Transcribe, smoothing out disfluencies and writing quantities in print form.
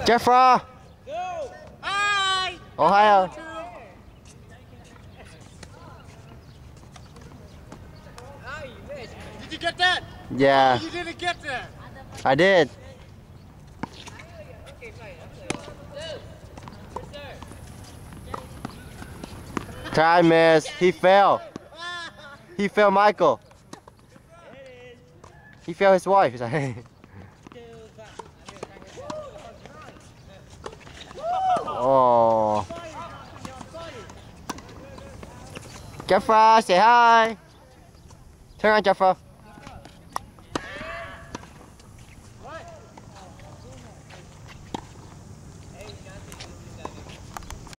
Jeffra. Hi. Ohio. Did you get that? Yeah. You didn't get that. I did. Try, miss. He fell. He fell, Michael. He fell his wife. He's like, oh. Jeffra, say hi. Turn around, Jeffra.